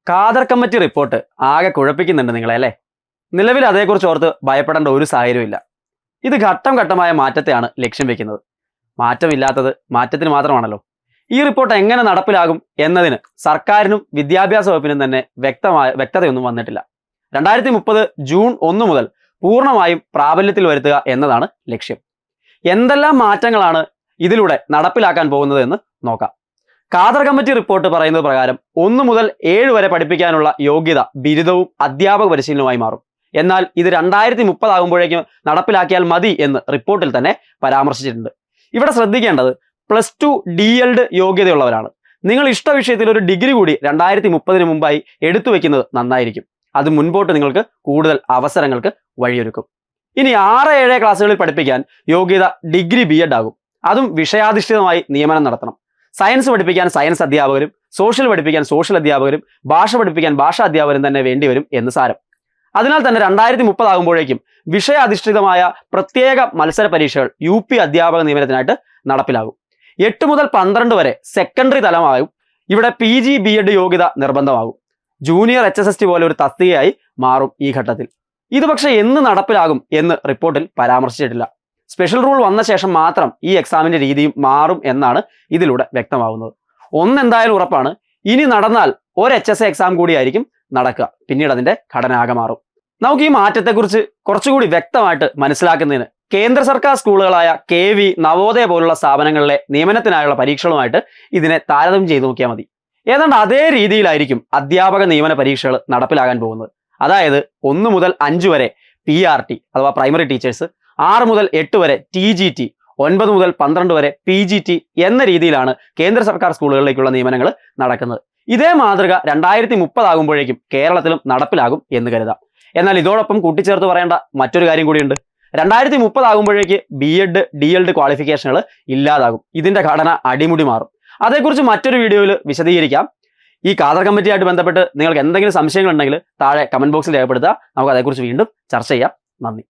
Khader committee report ആകെ കുഴപ്പിക്കുന്നുണ്ട് നിങ്ങളെ അല്ലേ? നിലവിൽ അതേക്കുറിച്ച് ഓർത്ത് ഭയപ്പെടേണ്ട ഒരു സാഹചര്യമില്ല. ഇത് ഘട്ടം ഘട്ടമായ മാറ്റത്തെയാണ് ലക്ഷ്യം വെക്കുന്നത്. മാറ്റമില്ലാത്തത് മാറ്റത്തിന് മാത്രമാണല്ലോ. ഈ റിപ്പോർട്ട് എങ്ങനെ നടപ്പിലാകും എന്നതിന് സർക്കാരിനും വിദ്യാഭ്യാസ വകുപ്പിനും തന്നെ വ്യക്തതയൊന്നും വന്നിട്ടില്ല. 2030 ജൂൺ 1 മുതൽ പൂർണ്ണമായും പ്രാബല്യത്തിൽ വരുത്തുക എന്നതാണ് ലക്ഷ്യം. എന്തെല്ലാം മാറ്റങ്ങളാണ് ഇതിലൂടെ നടപ്പിലാക്കാൻ പോകുന്നത് എന്ന് നോക്കാം. ഖാദർ കമ്മിറ്റി റിപ്പോർട്ട് പറയുന്നത് പ്രകാരം 1 മുതൽ 7 വരെ പഠിപ്പിക്കാനുള്ള യോഗ്യത ബിരുദവും അധ്യാപക പരിശീലനവുമായി മാറും. എന്നാൽ ഇത് 2030 ആകുമ്പോഴേക്കും നടപ്പിലാക്കിയാൽ മതി എന്ന് റിപ്പോർട്ടിൽ തന്നെ പരാമർശിച്ചിട്ടുണ്ട്. ഇവിടെ ശ്രദ്ധിക്കേണ്ടത് +2 DELD യോഗ്യതയുള്ളവരാണ്. നിങ്ങൾ ഇഷ്ട വിഷയത്തിൽ ഒരു ഡിഗ്രി കൂടി 2030 മുമ്പായി എടുത്തു വെക്കുന്നത് നന്നായിരിക്കും. അത് മുൻപോട്ട് നിങ്ങൾക്ക് കൂടുതൽ അവസരങ്ങൾക്ക് വഴിയൊരുക്കും. ഇനി 6-7 ക്ലാസ്സുകളിൽ പഠിപ്പിക്കാൻ യോഗ്യത ഡിഗ്രി B.Ed ആകും. അതും വിഷയാധിഷ്ഠിതമായി നിയമനം നടത്തണം. സയൻസ് പഠിപ്പിക്കാൻ സയൻസ് അധ്യാപകരും സോഷ്യൽ പഠിപ്പിക്കാൻ സോഷ്യൽ അധ്യാപകരും ഭാഷ പഠിപ്പിക്കാൻ ഭാഷാ അധ്യാപകരും തന്നെ വേണ്ടിവരും എന്ന് സാരം. അതിനാൽ തന്നെ 2030 ആകുമ്പോഴേക്കും വിഷയാധിഷ്ഠിതമായ പ്രത്യേക മത്സര പരീക്ഷകൾ UP അധ്യാപക നിയമനത്തിനായിട്ട് നടപ്പിലാകും. 8 മുതൽ 12 വരെ സെക്കൻഡറി തലമാകും. ഇവിടെ PG B.Ed യോഗ്യത നിർബന്ധമാകും. ജൂനിയർ HSST പോലെ ഒരു തസ്തികയായി മാറും ഈ ഘട്ടത്തിൽ. ഇത് പക്ഷേ എന്ന് നടപ്പിലാകും എന്ന് റിപ്പോർട്ടിൽ പരാമർശിച്ചിട്ടില്ല. സ്പെഷ്യൽ റൂൾ വന്ന ശേഷം മാത്രം ഈ എക്സാമിന്റെ രീതിയും മാറും എന്നാണ് ഇതിലൂടെ വ്യക്തമാകുന്നത്. ഒന്നെന്തായാലും ഉറപ്പാണ്, ഇനി നടന്നാൽ ഒരു HSA എക്സാം കൂടിയായിരിക്കും നടക്കുക. പിന്നീട് അതിന്റെ ഘടന ആകെ മാറും. നമുക്ക് ഈ മാറ്റത്തെക്കുറിച്ച് കുറച്ചുകൂടി വ്യക്തമായിട്ട് മനസ്സിലാക്കുന്നതിന് കേന്ദ്ര സർക്കാർ സ്കൂളുകളായ KV, നവോദയ പോലുള്ള സ്ഥാപനങ്ങളിലെ നിയമനത്തിനായുള്ള പരീക്ഷകളുമായിട്ട് ഇതിനെ താരതമ്യം ചെയ്ത് നോക്കിയാൽ മതി. ഏതാണ്ട് അതേ രീതിയിലായിരിക്കും അധ്യാപക നിയമന പരീക്ഷകൾ നടപ്പിലാകാൻ പോകുന്നത്. അതായത് 1 മുതൽ 5 വരെ PRT അഥവാ പ്രൈമറി ടീച്ചേഴ്സ്, 6 മുതൽ 8 വരെ TGT, 9 മുതൽ 12 വരെ PGT എന്ന രീതിയിലാണ് കേന്ദ്ര സർക്കാർ സ്കൂളുകളിലേക്കുള്ള നിയമനങ്ങൾ നടക്കുന്നത്. ഇതേ മാതൃക 2030 ആകുമ്പോഴേക്കും കേരളത്തിലും നടപ്പിലാകും എന്ന് കരുതാം. എന്നാൽ ഇതോടൊപ്പം കൂട്ടിച്ചേർത്ത് പറയേണ്ട മറ്റൊരു കാര്യം കൂടിയുണ്ട്. 2030 ആകുമ്പോഴേക്ക് B.Ed DELD ക്വാളിഫിക്കേഷനുകൾ ഇല്ലാതാകും. ഇതിന്റെ ഘടന അടിമുടി മാറും. അതേക്കുറിച്ച് മറ്റൊരു വീഡിയോയിൽ വിശദീകരിക്കാം. ഈ ഖാദർ കമ്മിറ്റിയായിട്ട് ബന്ധപ്പെട്ട് നിങ്ങൾക്ക് എന്തെങ്കിലും സംശയങ്ങൾ ഉണ്ടെങ്കിൽ താഴെ കമന്റ് ബോക്സിൽ രേഖപ്പെടുത്തുക. നമുക്ക് അതേക്കുറിച്ച് വീണ്ടും ചർച്ച ചെയ്യാം. നന്ദി.